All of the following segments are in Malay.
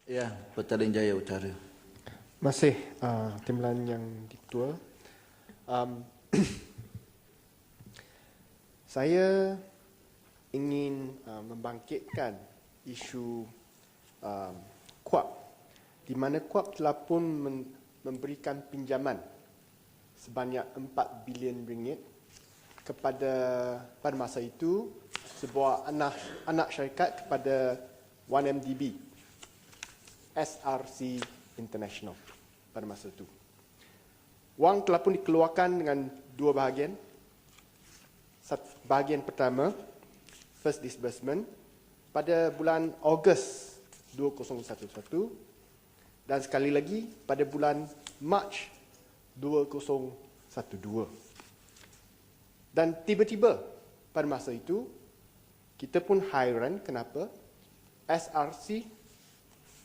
Ya, Petaling Jaya Utara. Masih Timbalan Yang Ditua. Saya ingin membangkitkan isu KUAP, di mana KUAP telah pun memberikan pinjaman sebanyak 4 bilion ringgit kepada pada masa itu sebuah anak syarikat kepada 1MDB, SRC International pada masa itu. Wang telah pun dikeluarkan dengan dua bahagian. Bahagian pertama, first disbursement, pada bulan Ogos 2011 dan sekali lagi pada bulan Mac 2012. Dan tiba-tiba pada masa itu, kita pun hairan kenapa SRC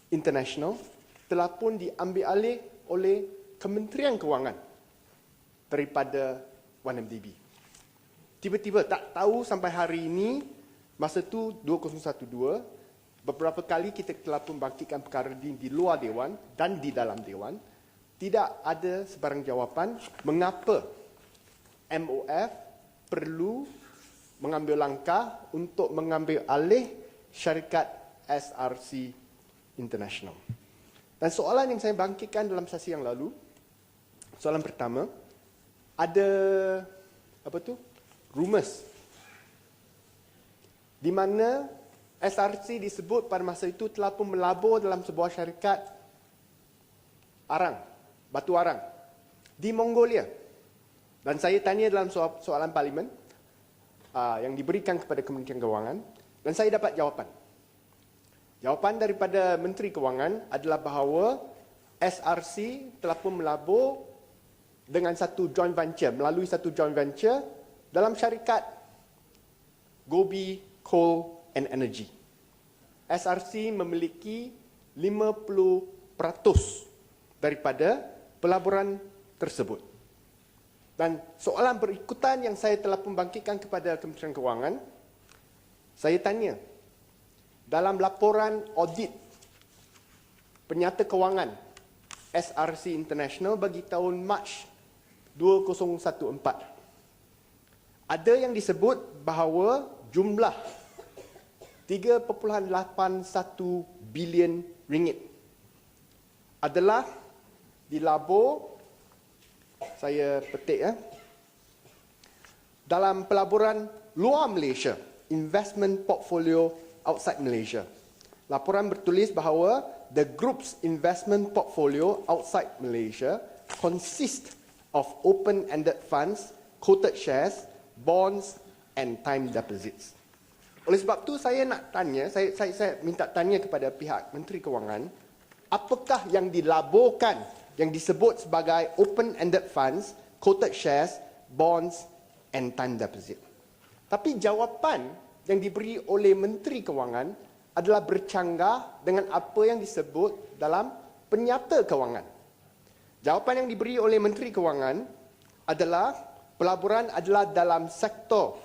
International telah pun diambil alih oleh Kementerian Kewangan daripada 1MDB. Tiba-tiba tak tahu sampai hari ini, masa itu 2012, beberapa kali kita telah pun bangkitkan perkara di luar Dewan dan di dalam Dewan, tidak ada sebarang jawapan mengapa MOF perlu mengambil langkah untuk mengambil alih syarikat SRC International. Dan soalan yang saya bangkitkan dalam sesi yang lalu, soalan pertama, ada rumors di mana SRC disebut pada masa itu telah pun melabur dalam sebuah syarikat batu arang di Mongolia. Dan saya tanya dalam soalan parlimen yang diberikan kepada Kementerian Kewangan, dan saya dapat jawapan. Jawapan daripada Menteri Kewangan adalah bahawa SRC telah pun melabur dengan satu joint venture, melalui satu joint venture dalam syarikat Gobi Coal and Energy. SRC memiliki 50% daripada pelaburan tersebut. Dan soalan berikutan yang saya telah pembangkitkan kepada Kementerian Kewangan, saya tanya, dalam laporan audit penyata kewangan SRC International bagi tahun Mac 2014, ada yang disebut bahawa jumlah 3.81 bilion ringgit adalah dilabur, saya petik dalam pelaburan luar Malaysia, investment portfolio outside Malaysia. Laporan bertulis bahawa the group's investment portfolio outside Malaysia consists of open-ended funds, quoted shares, bonds and time deposits. Oleh sebab tu saya nak tanya, saya minta tanya kepada pihak Menteri Kewangan, apakah yang dilaburkan yang disebut sebagai open-ended funds, quoted shares, bonds and time deposit. Tapi jawapan yang diberi oleh Menteri Kewangan adalah bercanggah dengan apa yang disebut dalam penyata kewangan. Jawapan yang diberi oleh Menteri Kewangan adalah pelaburan adalah dalam sektor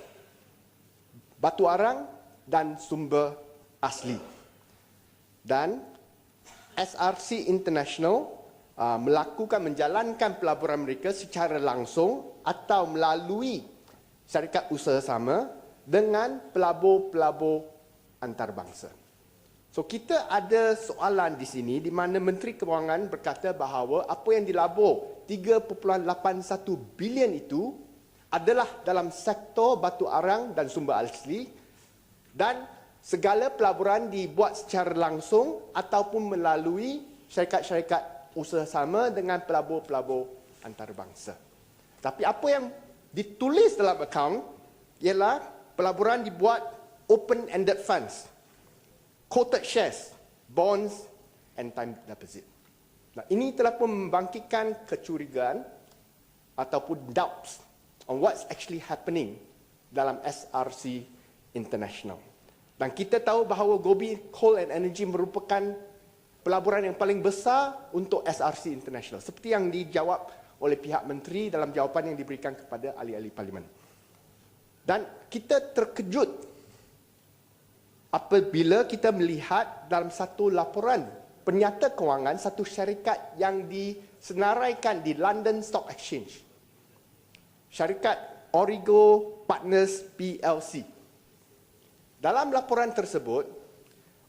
batu arang dan sumber asli. Dan SRC International menjalankan pelaburan mereka secara langsung atau melalui syarikat usaha sama dengan pelabur-pelabur antarabangsa. So kita ada soalan di sini di mana Menteri Kewangan berkata bahawa apa yang dilabur 3.81 bilion itu adalah dalam sektor batu arang dan sumber asli, dan segala pelaburan dibuat secara langsung ataupun melalui syarikat-syarikat usaha sama dengan pelabur-pelabur antarabangsa. Tapi apa yang ditulis dalam akaun ialah pelaburan dibuat open-ended funds, quoted shares, bonds and time deposit. Nah, ini telah pun membangkitkan kecurigaan ataupun doubts on what's actually happening dalam SRC International. Dan kita tahu bahawa Gobi Coal and Energy merupakan pelaburan yang paling besar untuk SRC International, seperti yang dijawab oleh pihak menteri dalam jawapan yang diberikan kepada ahli-ahli parlimen. Dan kita terkejut apabila kita melihat dalam satu laporan penyata kewangan satu syarikat yang disenaraikan di London Stock Exchange. Syarikat Origo Partners PLC. Dalam laporan tersebut,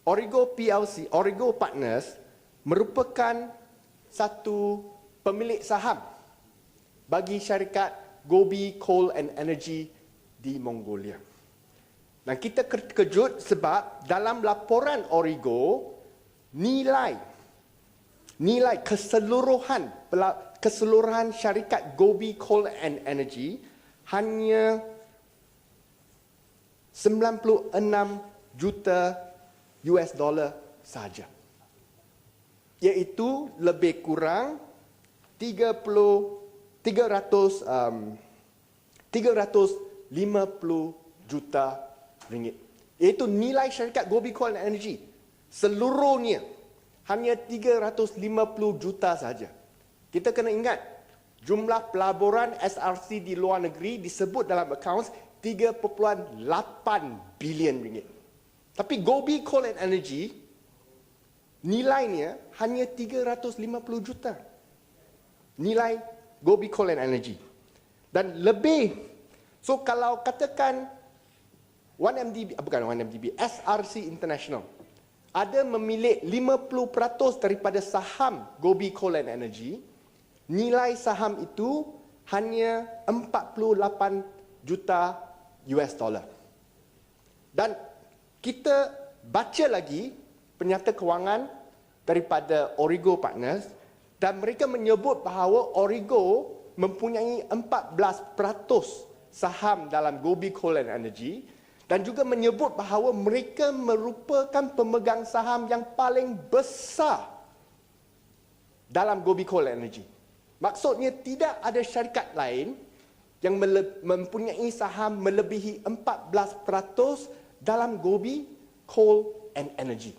Origo PLC, Origo Partners merupakan satu pemilik saham bagi syarikat Gobi Coal and Energy di Mongolia. Dan kita terkejut sebab dalam laporan Origo, nilai keseluruhan syarikat Gobi Coal and Energy hanya 96 juta US dollar sahaja. Iaitu lebih kurang 350 juta ringgit. Iaitu nilai syarikat Gobi Coal and Energy seluruhnya hanya 350 juta saja. Kita kena ingat, jumlah pelaburan SRC di luar negeri disebut dalam accounts 3.8 bilion ringgit. Tapi Gobi Coal and Energy nilainya hanya 350 juta. Nilai Gobi Coal and Energy. Dan lebih, so kalau katakan 1MDB, bukan 1MDB, SRC International ada memilik 50% daripada saham Gobi Coal and Energy, nilai saham itu hanya 48 juta US dollar. Dan kita baca lagi penyata kewangan daripada Origo Partners dan mereka menyebut bahawa Origo mempunyai 14% saham dalam Gobi Coal and Energy dan juga menyebut bahawa mereka merupakan pemegang saham yang paling besar dalam Gobi Coal and Energy. Maksudnya tidak ada syarikat lain yang mempunyai saham melebihi 14% dalam Gobi Coal and Energy.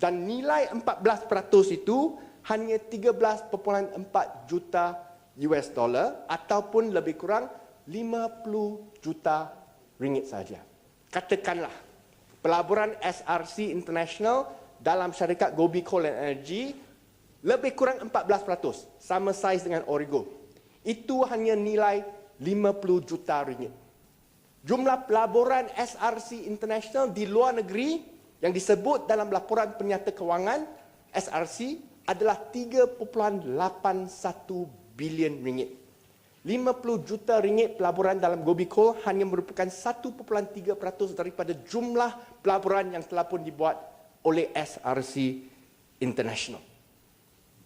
Dan nilai 14% itu hanya 13.4 juta US dollar ataupun lebih kurang 50 juta ringgit saja. Katakanlah pelaburan SRC International dalam syarikat Gobi Coal and Energy lebih kurang 14%, sama saiz dengan Origo. Itu hanya nilai 50 juta ringgit. Jumlah pelaburan SRC International di luar negeri yang disebut dalam laporan penyata kewangan SRC adalah 3.81 bilion ringgit. 50 juta ringgit pelaburan dalam Gobi Coal hanya merupakan 1.3% daripada jumlah pelaburan yang telah pun dibuat oleh SRC International.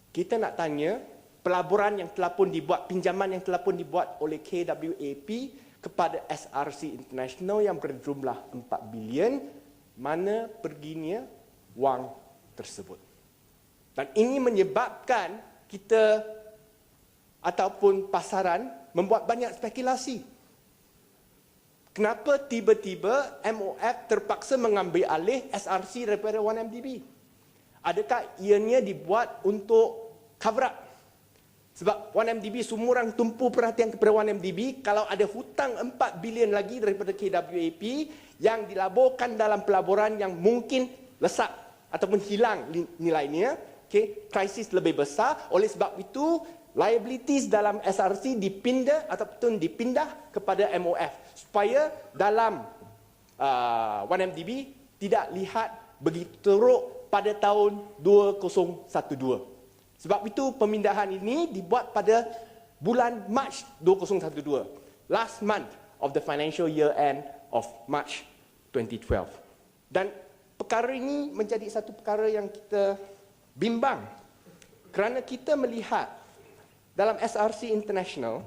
Kita nak tanya, pelaburan yang telah pun dibuat, pinjaman yang telah pun dibuat oleh KWAP kepada SRC International yang berjumlah 4 bilion, mana perginya wang tersebut. Dan ini menyebabkan kita ataupun pasaran membuat banyak spekulasi. Kenapa tiba-tiba MOF terpaksa mengambil alih SRC daripada 1MDB? Adakah ianya dibuat untuk cover up? Sebab 1MDB, semua orang tumpu perhatian kepada 1MDB kalau ada hutang 4 bilion lagi daripada KWAP yang dilaburkan dalam pelaburan yang mungkin lesak ataupun hilang nilainya, krisis lebih besar. Oleh sebab itu, liabilities dalam SRC dipindah kepada MOF supaya dalam 1MDB tidak lihat begitu teruk pada tahun 2012. Sebab itu pemindahan ini dibuat pada bulan Mac 2012, last month of the financial year end of March 2012. Dan perkara ini menjadi satu perkara yang kita bimbang kerana kita melihat dalam SRC International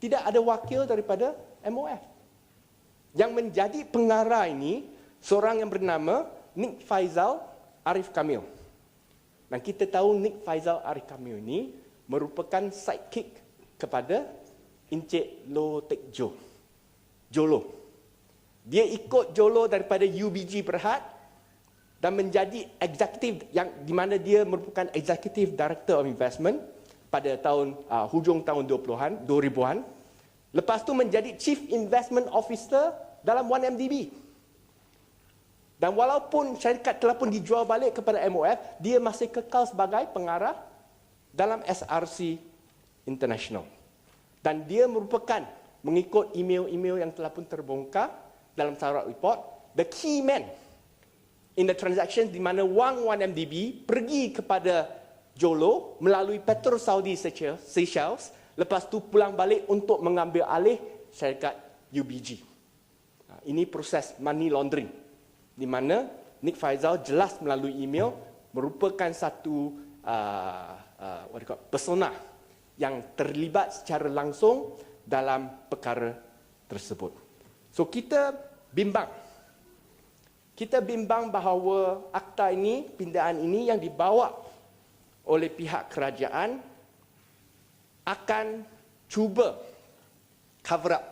tidak ada wakil daripada MOF. Yang menjadi pengarah ini seorang yang bernama Nick Faisal Arif Kamil. Dan kita tahu Nick Faisal Arif Kamil ini merupakan sidekick kepada Encik Loh Teck Jo. Jolo. Dia ikut Jolo daripada UBG Berhad dan menjadi eksekutif yang di mana dia merupakan Executive Director of Investment pada tahun hujung tahun 2000-an. Lepas tu menjadi Chief Investment Officer dalam 1MDB. Dan walaupun syarikat telah pun dijual balik kepada MOF, dia masih kekal sebagai pengarah dalam SRC International. Dan dia merupakan, mengikut email-email yang telah pun terbongkar dalam Sarawak Report, the key man in the transaction di mana wang 1MDB pergi kepada Jolo melalui Petro Saudi Seychelles, lepas tu pulang balik untuk mengambil alih syarikat UBG. Ini proses money laundering di mana Nick Faizal jelas melalui email merupakan satu persona yang terlibat secara langsung dalam perkara tersebut. So kita bimbang bahawa akta ini, pindaan ini yang dibawa oleh pihak kerajaan akan cuba cover up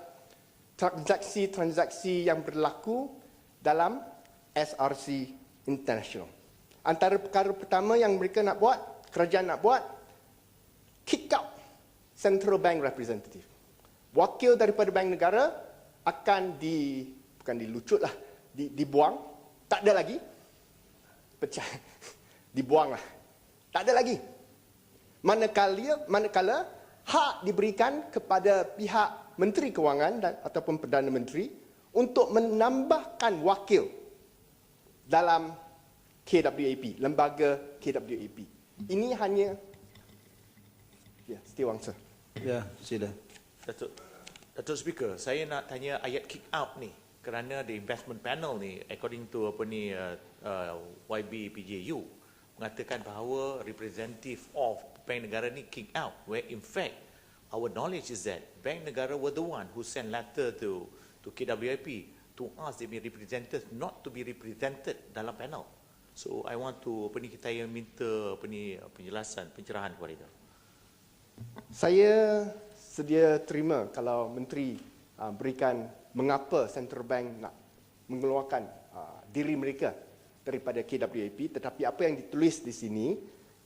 transaksi-transaksi yang berlaku dalam SRC International. Antara perkara pertama yang mereka nak buat, kerajaan nak buat, kick out Central Bank Representative. Wakil daripada Bank Negara akan bukan dilucutlah, dibuang. Tak ada lagi. Pecah. Dibuanglah. Tak ada lagi. Manakala hak diberikan kepada pihak Menteri Kewangan ataupun Perdana Menteri untuk menambahkan wakil dalam KWAP, lembaga KWAP. Ini hanya Setiawangsa. Ya, sila. Datuk Speaker, saya nak tanya ayat kick out ni kerana the investment panel ni according to YB-PJU mengatakan bahawa representative of Bank Negara ni kick out, where in fact our knowledge is that Bank Negara were the one who sent letter to KWAP to ask the representatives not to be represented dalam panel. So I want to kita yang minta penjelasan, pencerahan kepada itu. Saya sedia terima kalau menteri berikan mengapa Central Bank nak mengeluarkan diri mereka daripada KWAP, tetapi apa yang ditulis di sini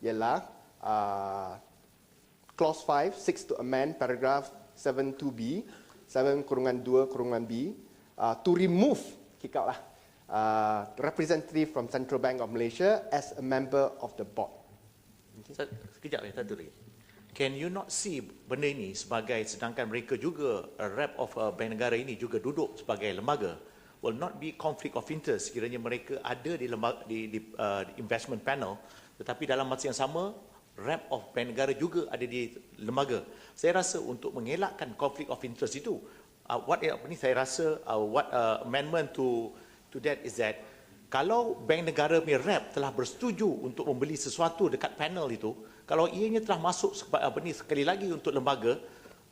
ialah clause 5 seeks to amend paragraph 72B 7/2/B to remove, kick out lah, representative from Central Bank of Malaysia as a member of the board. Sekejap ya, satu lagi. Can you not see benda ini sebagai, sedangkan mereka juga rep of Bank Negara ini juga duduk sebagai lembaga, will not be conflict of interest sekiranya mereka ada di lembaga di investment panel, tetapi dalam masa yang sama rep of Bank Negara juga ada di lembaga. Saya rasa untuk mengelakkan conflict of interest itu, saya rasa amendment to that is that kalau Bank Negara punya rep telah bersetuju untuk membeli sesuatu dekat panel itu, kalau ianya telah masuk sekali lagi untuk lembaga,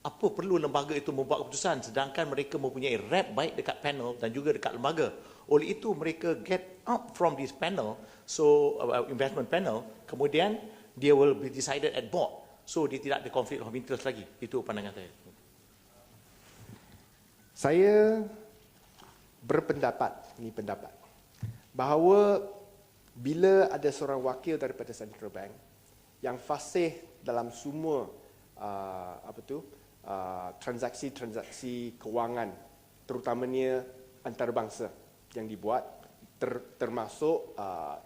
apa perlu lembaga itu membuat keputusan sedangkan mereka mempunyai rep baik dekat panel dan juga dekat lembaga. Oleh itu mereka get out from this panel, so investment panel, kemudian dia will be decided at board. So dia tidak ada conflict of interest lagi. Itu pandangan saya. Saya berpendapat, ini pendapat, bahawa bila ada seorang wakil daripada Central Bank yang fasih dalam semua transaksi-transaksi kewangan, terutamanya antarabangsa yang dibuat, termasuk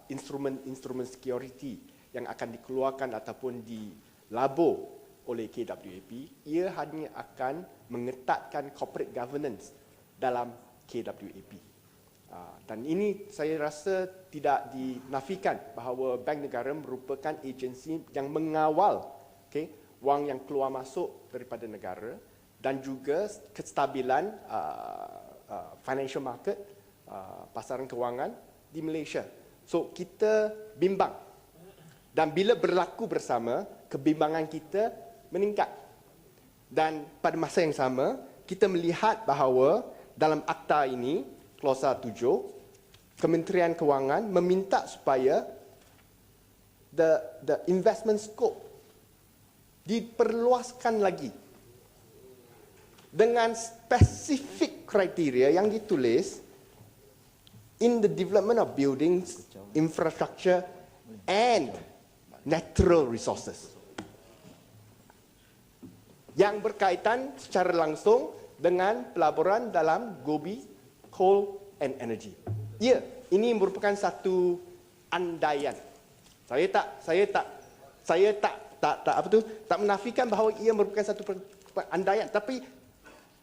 instrumen-instrumen security yang akan dikeluarkan ataupun dilabur oleh KWAP, ia hanya akan mengetatkan corporate governance dalam KWAP. Dan ini saya rasa tidak dinafikan bahawa Bank Negara merupakan agensi yang mengawal wang yang keluar masuk daripada negara dan juga kestabilan financial market, pasaran kewangan di Malaysia. So kita bimbang, dan bila berlaku bersama, kebimbangan kita meningkat. Dan pada masa yang sama, kita melihat bahawa dalam akta ini, klausa 7, Kementerian Kewangan meminta supaya the investment scope diperluaskan lagi dengan spesifik kriteria yang ditulis in the development of buildings, infrastructure and natural resources yang berkaitan secara langsung dengan pelaburan dalam Gobi, coal and energy. Ya, ini merupakan satu andaian. Saya tak menafikan bahawa ia merupakan satu andaian, tapi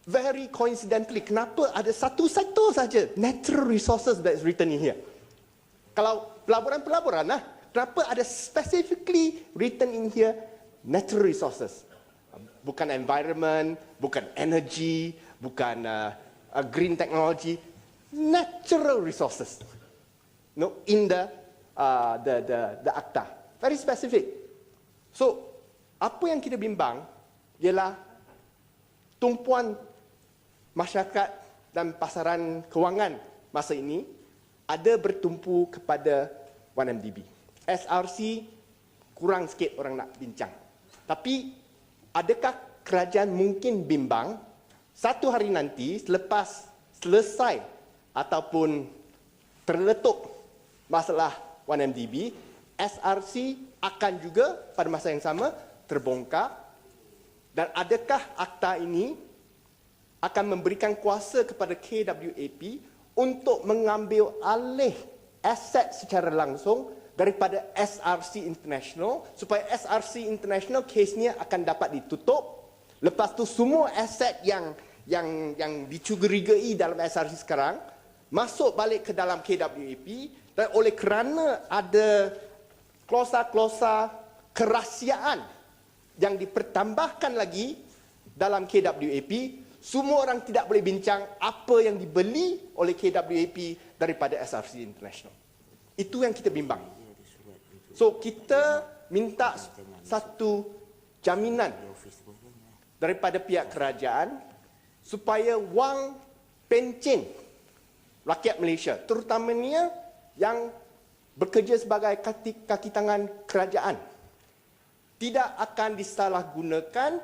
very coincidentally, kenapa ada satu sektor saja natural resources that is written in here? Kalau pelaburan lah, kenapa ada specifically written in here natural resources? Bukan environment, bukan energy, bukan green technology, natural resources. No, in the ACTA, very specific. So, apa yang kita bimbang ialah tumpuan masyarakat dan pasaran kewangan masa ini ada bertumpu kepada 1MDB. SRC kurang sikit orang nak bincang. Tapi adakah kerajaan mungkin bimbang satu hari nanti selepas selesai ataupun terletup masalah 1MDB, SRC akan juga pada masa yang sama terbongkar, dan adakah akta ini akan memberikan kuasa kepada KWAP untuk mengambil alih aset secara langsung daripada SRC International, supaya SRC International kesnya akan dapat ditutup. Lepas tu semua aset yang dicurigai dalam SRC sekarang masuk balik ke dalam KWAP, dan oleh kerana ada klausa-klausa kerahsiaan yang dipertambahkan lagi dalam KWAP, semua orang tidak boleh bincang apa yang dibeli oleh KWAP daripada SRC International. Itu yang kita bimbang. So, kita minta satu jaminan daripada pihak kerajaan supaya wang pencen rakyat Malaysia, terutamanya yang bekerja sebagai kaki tangan kerajaan, tidak akan disalahgunakan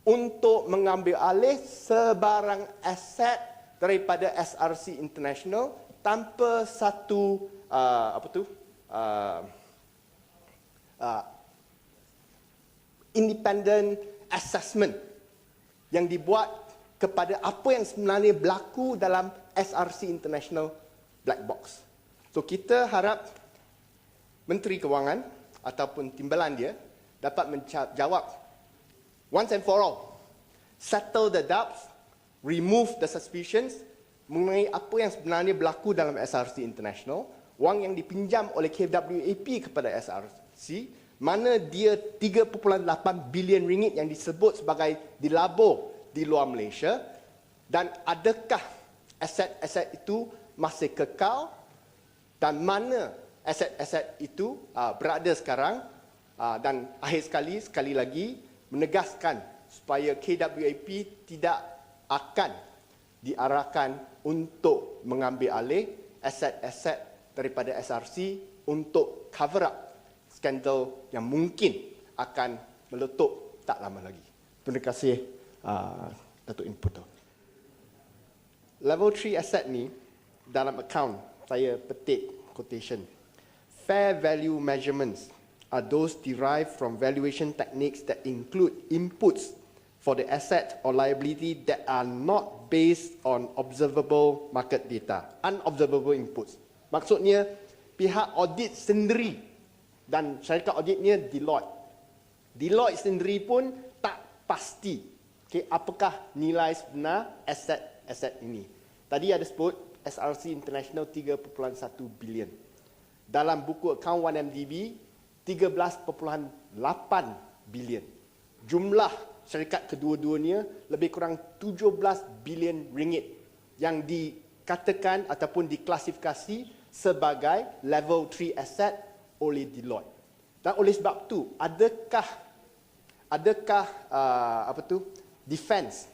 untuk mengambil alih sebarang aset daripada SRC International tanpa satu independent assessment yang dibuat kepada apa yang sebenarnya berlaku dalam SRC International black box. So, kita harap Menteri Kewangan ataupun timbalan dia dapat menjawab once and for all, settle the doubts, remove the suspicions mengenai apa yang sebenarnya berlaku dalam SRC International, wang yang dipinjam oleh KWAP kepada SRC, mana dia 3.8 bilion ringgit yang disebut sebagai dilabur di luar Malaysia, dan adakah aset-aset itu masih kekal, dan mana aset-aset itu berada sekarang, dan akhir sekali lagi menegaskan supaya KWAP tidak akan diarahkan untuk mengambil alih aset-aset daripada SRC untuk cover up skandal yang mungkin akan meletup tak lama lagi. Terima kasih Datuk Inputo. Level 3 asset ni dalam account saya petik quotation. Fair value measurements are those derived from valuation techniques that include inputs for the asset or liability that are not based on observable market data, unobservable inputs. Maksudnya pihak audit sendiri, dan syarikat auditnya Deloitte. Deloitte sendiri pun tak pasti apakah nilai sebenar aset-aset ini. Tadi ada sebut SRC International 3.1 bilion. Dalam buku akaun 1MDB 13.8 bilion. Jumlah syarikat kedua-duanya lebih kurang 17 bilion ringgit yang dikatakan ataupun diklasifikasi sebagai level 3 asset oleh Deloitte. Dan oleh sebab tu, adakah defense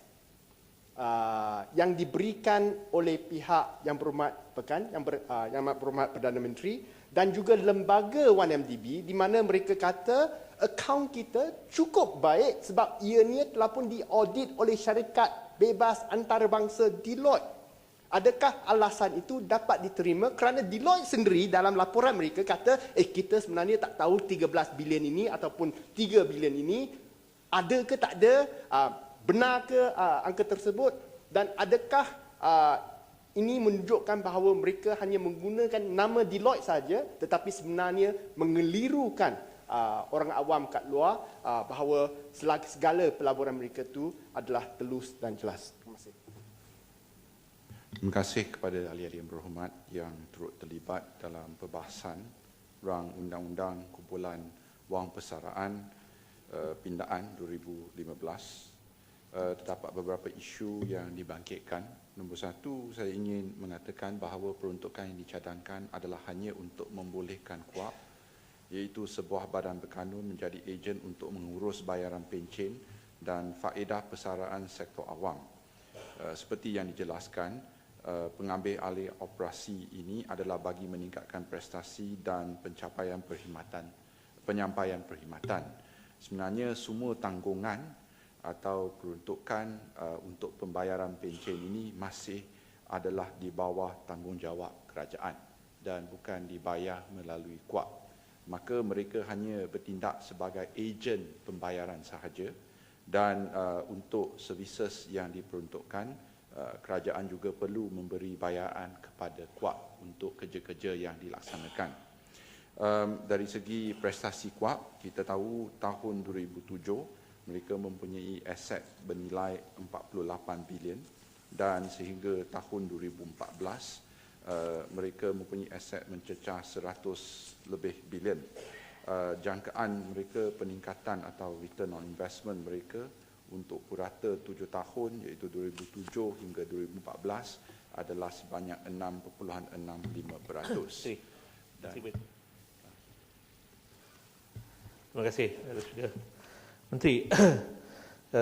yang diberikan oleh pihak yang berhormat yang berhormat Perdana Menteri dan juga lembaga 1MDB, di mana mereka kata akaun kita cukup baik sebab ianya telah pun diaudit oleh syarikat bebas antarabangsa Deloitte. Adakah alasan itu dapat diterima kerana Deloitte sendiri dalam laporan mereka kata kita sebenarnya tak tahu 13 bilion ini ataupun 3 bilion ini ada ke tak ada, benar ke angka tersebut, dan adakah Ini menunjukkan bahawa mereka hanya menggunakan nama Deloitte saja, tetapi sebenarnya mengelirukan orang awam kat luar bahawa segala pelaburan mereka itu adalah telus dan jelas. Terima kasih. Terima kasih kepada ahli-ahli yang berhormat yang turut terlibat dalam perbahasan rang Undang-Undang Kumpulan Wang Persaraan Pindaan 2015. Terdapat beberapa isu yang dibangkitkan. Nombor satu, saya ingin mengatakan bahawa peruntukan yang dicadangkan adalah hanya untuk membolehkan KUAP, iaitu sebuah badan berkanun menjadi ejen untuk mengurus bayaran pencen dan faedah persaraan sektor awam. Seperti yang dijelaskan, pengambil alih operasi ini adalah bagi meningkatkan prestasi dan penyampaian perkhidmatan. Sebenarnya semua tanggungan atau peruntukan untuk pembayaran pencen ini masih adalah di bawah tanggungjawab kerajaan dan bukan dibayar melalui KUAP. Maka mereka hanya bertindak sebagai ejen pembayaran sahaja dan untuk services yang diperuntukkan, kerajaan juga perlu memberi bayaran kepada KUAP untuk kerja-kerja yang dilaksanakan. Dari segi prestasi KUAP, kita tahu tahun 2007 mereka mempunyai aset bernilai 48 bilion dan sehingga tahun 2014 mereka mempunyai aset mencecah 100 lebih bilion. Jangkaan mereka peningkatan atau return on investment mereka untuk purata 7 tahun iaitu 2007 hingga 2014 adalah sebanyak 6.65%. Terima kasih. Menteri,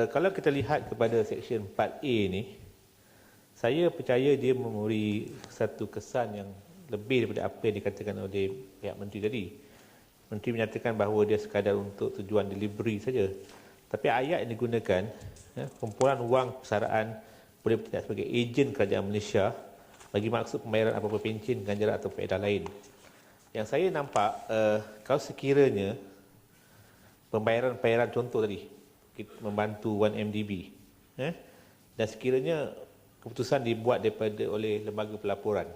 kalau kita lihat kepada Seksyen 4A ni, saya percaya dia memberi satu kesan yang lebih daripada apa yang dikatakan oleh pihak Menteri tadi. Menteri menyatakan bahawa dia sekadar untuk tujuan delivery saja. Tapi ayat yang digunakan, kumpulan wang persaraan boleh bertindak sebagai ejen kerajaan Malaysia bagi maksud pembayaran apa-apa pencen, ganjaran atau faedah lain. Yang saya nampak, kalau sekiranya pembayaran contoh tadi, kita membantu 1MDB, dan sekiranya keputusan dibuat daripada oleh lembaga pelaporan,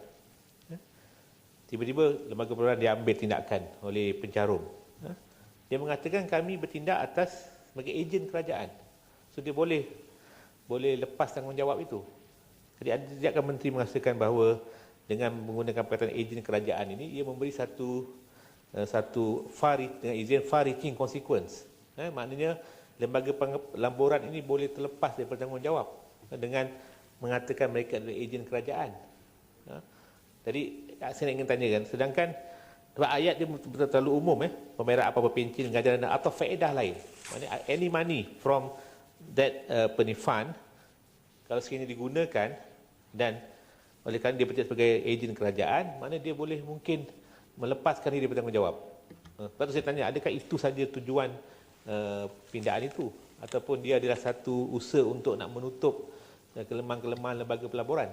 tiba-tiba lembaga pelaporan diambil tindakan oleh pencarum, dia mengatakan kami bertindak atas sebagai ejen kerajaan, so dia boleh lepas tanggungjawab itu. Jadi ada tindakan Menteri mengatakan bahawa dengan menggunakan perkataan ejen kerajaan ini, ia memberi satu dengan izin far-reaching consequence. Maknanya lembaga pelaporan ini boleh terlepas daripada tanggungjawab dengan mengatakan mereka adalah ejen kerajaan. Jadi saya ingin tanyakan, sedangkan ayat dia terlalu umum, pembayaran apa-apa pencen, ganjaran atau faedah lain. Maknanya any money from that fund, kalau sekiranya digunakan dan oleh kerana dia bertindak sebagai ejen kerajaan, mana dia boleh mungkin melepaskan diri daripada tanggungjawab. Lepas tu saya tanya, adakah itu saja tujuan pindaan itu? Ataupun dia adalah satu usaha untuk nak menutup kelemahan-kelemahan lembaga pelaporan?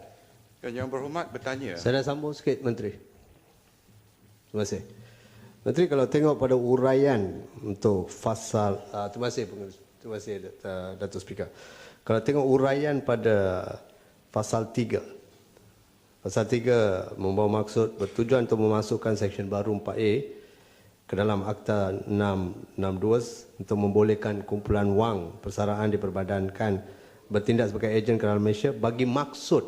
Yang berhormat bertanya. Saya nak sambung sikit, Menteri. Terima kasih. Menteri, kalau tengok pada uraian untuk fasal, terima kasih Datuk Speaker. Kalau tengok uraian pada pasal 3, Pasal 3 membawa maksud bertujuan untuk memasukkan seksyen baru 4A ke dalam Akta 662 untuk membolehkan kumpulan wang persaraan diperbadankan bertindak sebagai ejen kerajaan Malaysia bagi maksud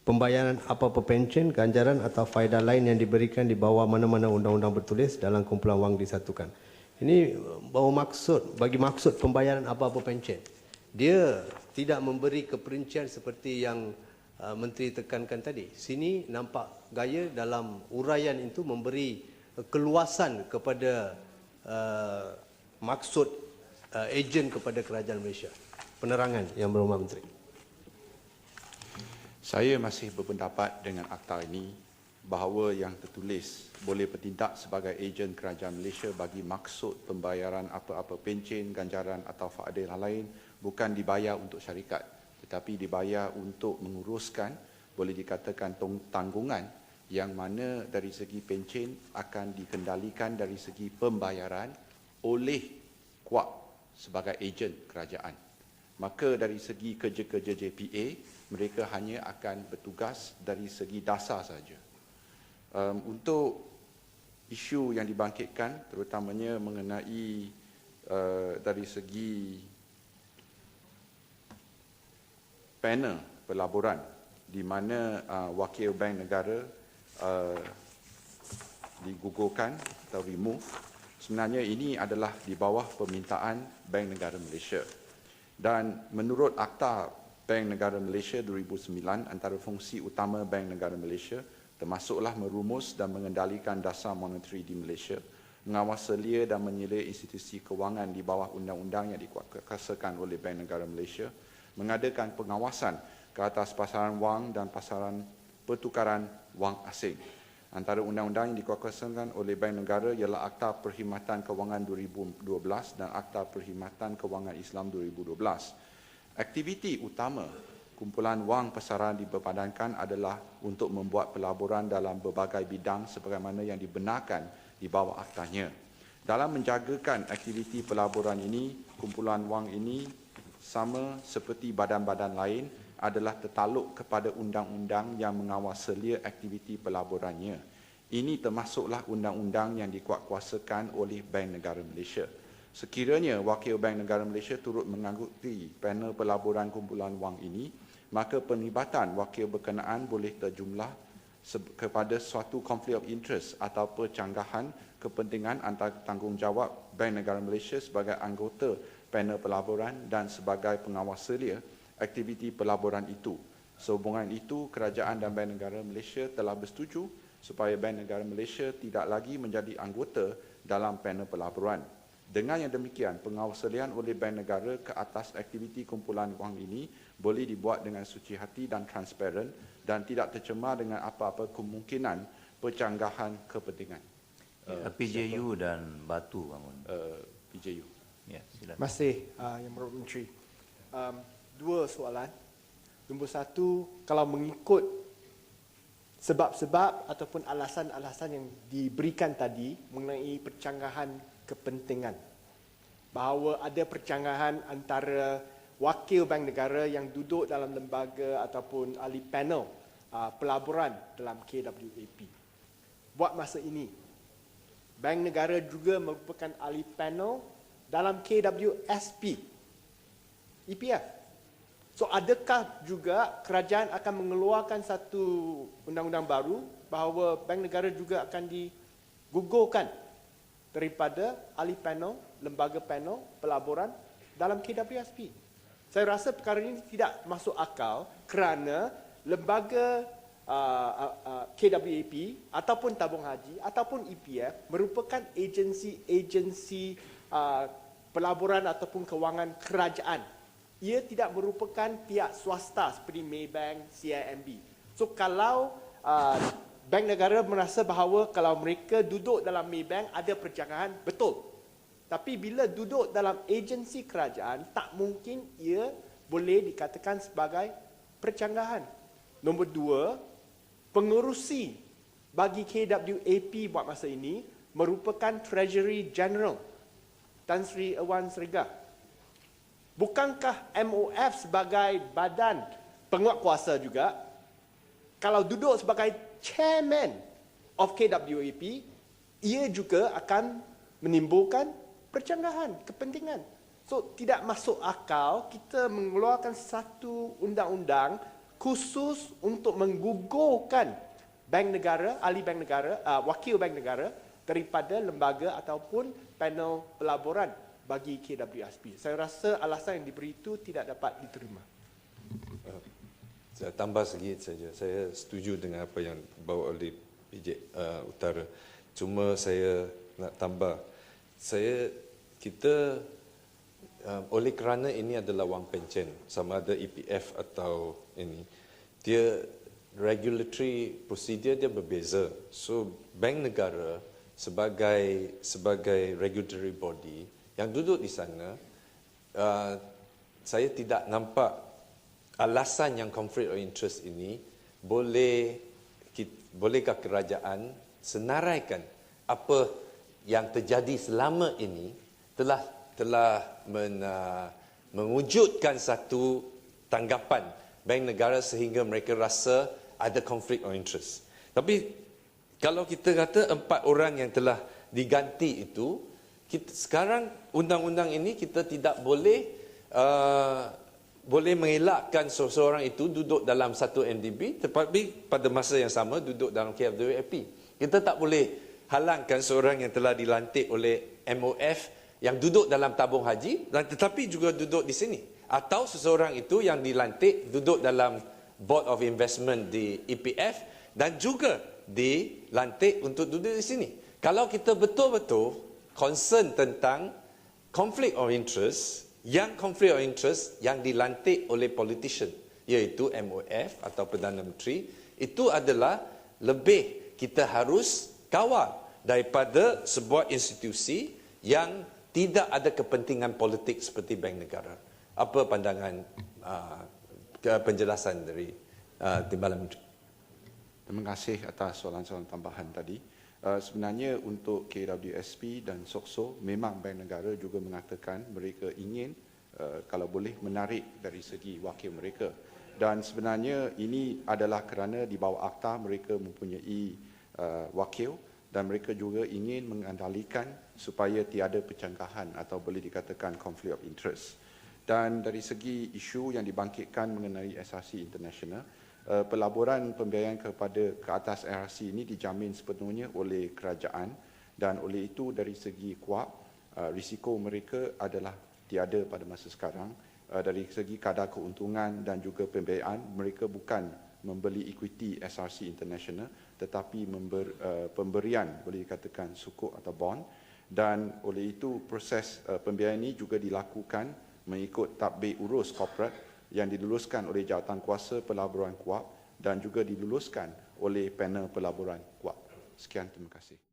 pembayaran apa-apa pencen, ganjaran atau faedah lain yang diberikan di bawah mana-mana undang-undang bertulis dalam kumpulan wang disatukan. Ini bawa maksud, bagi maksud pembayaran apa-apa pencen. Dia tidak memberi keperincian seperti yang Menteri tekankan tadi. Sini nampak gaya dalam uraian itu memberi keluasan kepada maksud ejen kepada kerajaan Malaysia. Penerangan yang berhormat Menteri. Saya masih berpendapat dengan akta ini bahawa yang tertulis boleh bertindak sebagai ejen kerajaan Malaysia bagi maksud pembayaran apa-apa pencen, ganjaran atau faedah lain bukan dibayar untuk syarikat, tetapi dibayar untuk menguruskan, boleh dikatakan tanggungan yang mana dari segi pencen akan dikendalikan dari segi pembayaran oleh KUAP sebagai ejen kerajaan. Maka dari segi kerja-kerja JPA, mereka hanya akan bertugas dari segi dasar saja. Untuk isu yang dibangkitkan, terutamanya mengenai dari segi panel pelaburan, di mana wakil bank negara digugurkan atau remove, sebenarnya ini adalah di bawah permintaan Bank Negara Malaysia. Dan menurut Akta Bank Negara Malaysia 2009, antara fungsi utama Bank Negara Malaysia termasuklah merumus dan mengendalikan dasar monetary di Malaysia, mengawal selia dan menyelia institusi kewangan di bawah undang-undang yang dikuasakan oleh Bank Negara Malaysia, mengadakan pengawasan ke atas pasaran wang dan pasaran pertukaran wang asing. Antara undang-undang yang dikuasakan oleh Bank Negara ialah Akta Perkhidmatan Kewangan 2012 dan Akta Perkhidmatan Kewangan Islam 2012. Aktiviti utama kumpulan wang pasaran diberpadankan adalah untuk membuat pelaburan dalam berbagai bidang sebagaimana yang dibenarkan di bawah aktanya. Dalam menjagakan aktiviti pelaburan ini, kumpulan wang ini sama seperti badan-badan lain adalah tertaluk kepada undang-undang yang mengawal selia aktiviti pelaburannya. Ini termasuklah undang-undang yang dikuatkuasakan oleh Bank Negara Malaysia. Sekiranya wakil Bank Negara Malaysia turut mengangguti panel pelaburan kumpulan wang ini, maka penglibatan wakil berkenaan boleh terjumlah kepada suatu konflik of interest atau percanggahan kepentingan antara tanggungjawab Bank Negara Malaysia sebagai anggota panel pelaburan dan sebagai pengawas selia aktiviti pelaburan itu. Sehubungan itu, Kerajaan dan Bank Negara Malaysia telah bersetuju supaya Bank Negara Malaysia tidak lagi menjadi anggota dalam panel pelaburan. Dengan yang demikian, pengawasalian oleh Bank Negara ke atas aktiviti kumpulan wang ini boleh dibuat dengan suci hati dan transparan dan tidak tercemar dengan apa-apa kemungkinan percanggahan kepentingan. PJU dan Batu bangun. PJU. Ya, silakan. Terima kasih Yang Berhormat Menteri. Dua soalan. Nombor satu, kalau mengikut sebab-sebab ataupun alasan-alasan yang diberikan tadi mengenai percanggahan kepentingan, bahawa ada percanggahan antara wakil bank negara yang duduk dalam lembaga ataupun ahli panel pelaburan dalam KWAP. Buat masa ini, bank negara juga merupakan ahli panel dalam KWSP, EPF. So adakah juga kerajaan akan mengeluarkan satu undang-undang baru bahawa bank negara juga akan digugurkan daripada ahli panel, lembaga panel pelaburan dalam KWSP? Saya rasa perkara ini tidak masuk akal kerana lembaga KWAP ataupun tabung haji ataupun EPF merupakan agensi pelaburan ataupun kewangan kerajaan. Ia tidak merupakan pihak swasta seperti Maybank, CIMB. So kalau bank negara merasa bahawa kalau mereka duduk dalam Maybank ada percanggahan, betul. Tapi bila duduk dalam agensi kerajaan, tak mungkin ia boleh dikatakan sebagai percanggahan. Nombor dua, pengerusi bagi KWAP buat masa ini merupakan Treasury General Tan Sri Ewan Sregar. Bukankah MOF sebagai badan penguatkuasa juga, kalau duduk sebagai chairman of KWAP, ia juga akan menimbulkan percanggahan kepentingan. So tidak masuk akal kita mengeluarkan satu undang-undang khusus untuk menggugurkan bank negara, ahli bank negara, wakil bank negara daripada lembaga ataupun panel pelaburan bagi KWSP. Saya rasa alasan yang diberi itu tidak dapat diterima. Saya tambah sedikit saja. Saya setuju dengan apa yang dibawa oleh PJ Utara. Cuma saya nak tambah. Kita oleh kerana ini adalah wang pencen, sama ada EPF atau ini, dia regulatory procedure dia berbeza. So bank negara sebagai regulatory body yang duduk di sana, saya tidak nampak alasan yang conflict of interest ini bolehkah kerajaan senaraikan apa yang terjadi selama ini telah mewujudkan satu tanggapan bank negara sehingga mereka rasa ada conflict of interest. Tapi kalau kita kata 4 orang yang telah diganti itu, sekarang undang-undang ini kita tidak boleh mengelakkan seseorang itu duduk dalam satu NDB tetapi pada masa yang sama duduk dalam KFWAP. Kita tak boleh halangkan seorang yang telah dilantik oleh MOF yang duduk dalam tabung haji tetapi juga duduk di sini. Atau seseorang itu yang dilantik duduk dalam Board of Investment di EPF dan juga dilantik untuk duduk di sini. Kalau kita betul-betul concern tentang conflict of interest, yang dilantik oleh politician, iaitu MOF atau Perdana Menteri, itu adalah lebih kita harus kawal daripada sebuah institusi yang tidak ada kepentingan politik seperti Bank Negara. Apa pandangan penjelasan dari Timbalan Menteri? Terima kasih atas soalan-soalan tambahan tadi. Sebenarnya untuk KWSP dan SOXO, memang Bank Negara juga mengatakan mereka ingin kalau boleh menarik dari segi wakil mereka. Dan sebenarnya ini adalah kerana di bawah akta mereka mempunyai wakil dan mereka juga ingin mengendalikan supaya tiada percanggahan atau boleh dikatakan conflict of interest. Dan dari segi isu yang dibangkitkan mengenai SRC International, pelaburan pembiayaan ke atas SRC ini dijamin sepenuhnya oleh kerajaan dan oleh itu dari segi KUAP, risiko mereka adalah tiada pada masa sekarang. Dari segi kadar keuntungan dan juga pembiayaan, mereka bukan membeli equity SRC International tetapi pemberian boleh dikatakan sukuk atau bond, dan oleh itu proses pembiayaan ini juga dilakukan mengikut tadbir urus korporat yang diluluskan oleh Jawatan Kuasa Pelaburan KUAP dan juga diluluskan oleh panel pelaburan KUAP. Sekian, terima kasih.